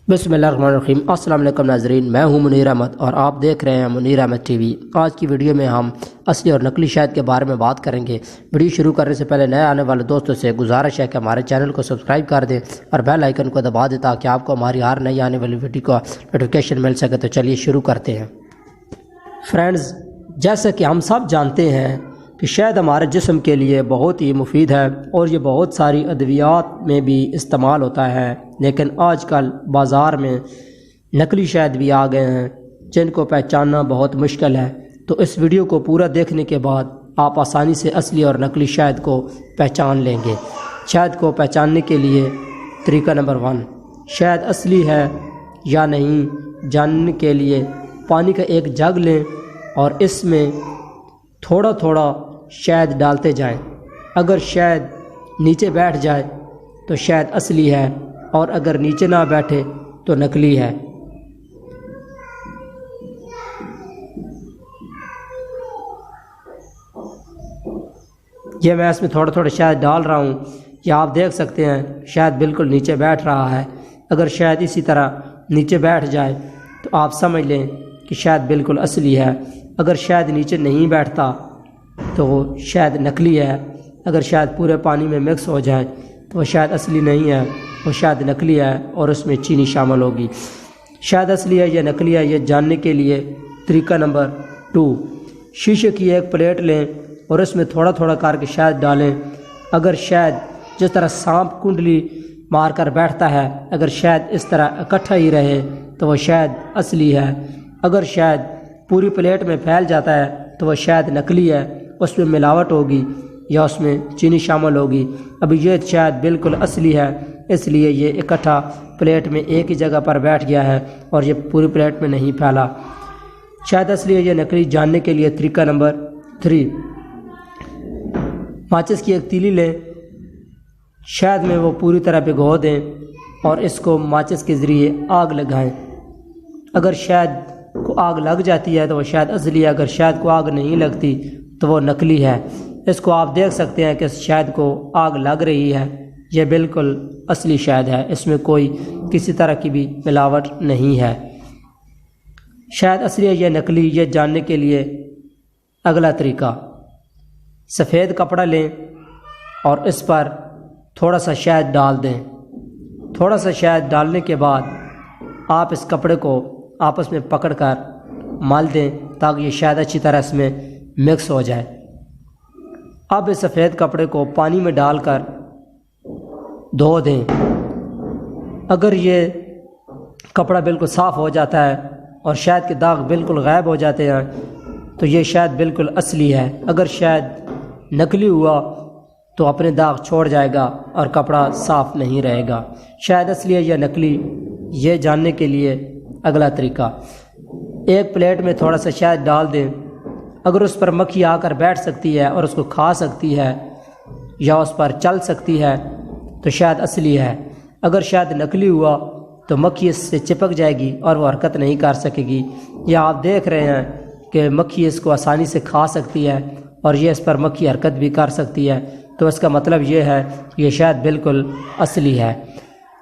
बिस्मिल्लाहिर्रहमानिर्रहीम। अस्सलाम वालेकुम नाज़रीन, मैं हूं मुनीर अहमद और आप देख रहे हैं मुनीर अहमद टीवी। आज की वीडियो में हम असली और नकली शहद के बारे में बात करेंगे। वीडियो शुरू करने से पहले नए आने वाले दोस्तों से गुजारिश है कि हमारे चैनल को सब्सक्राइब कर दें और बेल आइकन को दबा दें ताकि आपको हमारी हर नई आने वाली वीडियो का नोटिफिकेशन मिल सके। तो चलिए शुरू करते हैं। फ्रेंड्स, जैसा कि हम सब जानते हैं कि शहद हमारे जिस्म के लिए बहुत ही मुफीद है और ये बहुत सारी अद्वियात में भी इस्तेमाल होता है, लेकिन आजकल बाज़ार में नकली शहद भी आ गए हैं जिनको पहचानना बहुत मुश्किल है। तो इस वीडियो को पूरा देखने के बाद आप आसानी से असली और नकली शहद को पहचान लेंगे। शहद को पहचानने के लिए तरीका नंबर 1, शहद असली है या नहीं जानने के लिए पानी का एक जग लें और इसमें थोड़ा थोड़ा शहद डालते जाएं। अगर शहद नीचे बैठ जाए तो शहद असली है और अगर नीचे ना बैठे तो नकली है। ये मैं इसमें थोड़ा थोड़ा शहद डाल रहा हूँ। ये आप देख सकते हैं शहद बिल्कुल नीचे बैठ रहा है। अगर शहद इसी तरह नीचे बैठ जाए तो आप समझ लें कि शहद बिल्कुल असली है। अगर शहद नीचे नहीं बैठता तो वो शहद नकली है। अगर शहद पूरे पानी में मिक्स हो जाए तो वो शहद असली नहीं है, वो शहद नकली है और उसमें चीनी शामिल होगी। शहद असली है या नकली है ये जानने के लिए तरीका नंबर 2, शीशे की एक प्लेट लें और उसमें थोड़ा थोड़ा करके शहद डालें। अगर शहद जिस तरह सांप कुंडली मार कर बैठता है, अगर शहद इस तरह इकट्ठा ही रहे तो वो शहद असली है। अगर शहद पूरी प्लेट में फैल जाता है तो वह शहद नकली है, उसमें मिलावट होगी या उसमें चीनी शामिल होगी। अभी ये शहद बिल्कुल असली है, इसलिए ये इकट्ठा प्लेट में एक ही जगह पर बैठ गया है और ये पूरी प्लेट में नहीं फैला। शहद असली है या नकली जानने के लिए तरीका नंबर 3, माचिस की एक तीली लें, शहद में वो पूरी तरह भिगो दें और इसको माचिस के ज़रिए आग लगाएं। अगर शहद को आग लग जाती है तो वो शहद असली है, अगर शहद को आग नहीं लगती तो वो नकली है। इसको आप देख सकते हैं कि शहद को आग लग रही है, ये बिल्कुल असली शहद है, इसमें कोई किसी तरह की भी मिलावट नहीं है। शहद असली है या नकली ये जानने के लिए अगला तरीका, सफ़ेद कपड़ा लें और इस पर थोड़ा सा शहद डाल दें। थोड़ा सा शहद डालने के बाद आप इस कपड़े को आपस में पकड़कर मल दें ताकि ये शहद अच्छी तरह इसमें मिक्स हो जाए। अब इस सफ़ेद कपड़े को पानी में डालकर धो दें। अगर ये कपड़ा बिल्कुल साफ़ हो जाता है और शहद के दाग बिल्कुल गायब हो जाते हैं तो ये शहद बिल्कुल असली है। अगर शहद नकली हुआ तो अपने दाग छोड़ जाएगा और कपड़ा साफ़ नहीं रहेगा। शहद असली है या नकली ये जानने के लिए अगला तरीका, एक प्लेट में थोड़ा सा शहद डाल दें। अगर उस पर मक्खी आकर बैठ सकती है और उसको खा सकती है या उस पर चल सकती है तो शहद असली है। अगर शहद नकली हुआ तो मक्खी इससे चिपक जाएगी और वो हरकत नहीं कर सकेगी। या आप देख रहे हैं कि मक्खी इसको आसानी से खा सकती है और ये इस पर मक्खी हरकत भी कर सकती है, तो इसका मतलब ये है ये शहद बिल्कुल असली है।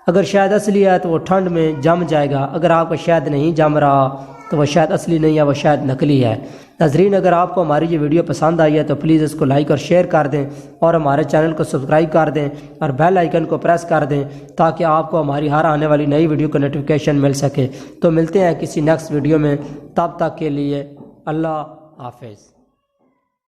अगर शहद असली है तो वो ठंड में जम जाएगा। अगर आपका शहद नहीं जम रहा तो वह शहद असली नहीं है, वह शहद नकली है। नाज़रीन, अगर आपको हमारी ये वीडियो पसंद आई है तो प्लीज़ इसको लाइक और शेयर कर दें और हमारे चैनल को सब्सक्राइब कर दें और बेल आइकन को प्रेस कर दें ताकि आपको हमारी हर आने वाली नई वीडियो का नोटिफिकेशन मिल सके। तो मिलते हैं किसी नेक्स्ट वीडियो में, तब तक के लिए अल्लाह हाफ़िज़।